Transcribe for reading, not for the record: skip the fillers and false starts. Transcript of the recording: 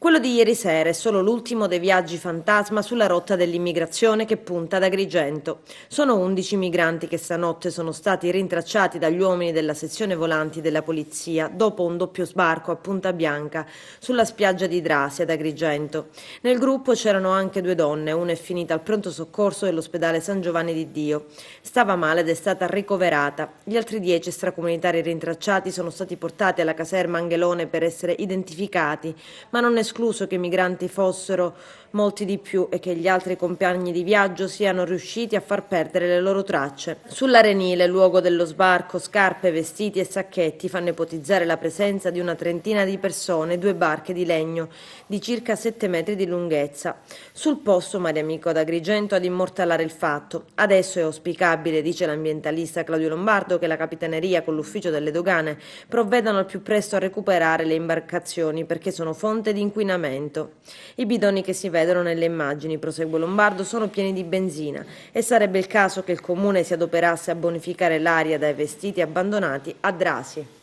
Quello di ieri sera è solo l'ultimo dei viaggi fantasma sulla rotta dell'immigrazione che punta ad Agrigento. Sono 11 migranti che stanotte sono stati rintracciati dagli uomini della sezione volanti della polizia dopo un doppio sbarco a Punta Bianca sulla spiaggia di Drasi ad Agrigento. Nel gruppo c'erano anche due donne, una è finita al pronto soccorso dell'ospedale San Giovanni di Dio. Stava male ed è stata ricoverata. Gli altri 10 extracomunitari rintracciati sono stati portati alla caserma Angelone per essere identificati, ma non è escluso che i migranti fossero molti di più e che gli altri compagni di viaggio siano riusciti a far perdere le loro tracce. Sull'Arenile, luogo dello sbarco, scarpe, vestiti e sacchetti fanno ipotizzare la presenza di una trentina di persone e due barche di legno di circa 7 metri di lunghezza. Sul posto Mare Amico ad Agrigento ad immortalare il fatto. Adesso è auspicabile, dice l'ambientalista Claudio Lombardo, che la Capitaneria con l'ufficio delle dogane provvedano al più presto a recuperare le imbarcazioni perché sono fonte di inquinamento. I bidoni che si vedono nelle immagini, prosegue Lombardo, sono pieni di benzina e sarebbe il caso che il comune si adoperasse a bonificare l'aria dai vestiti abbandonati a Drasi.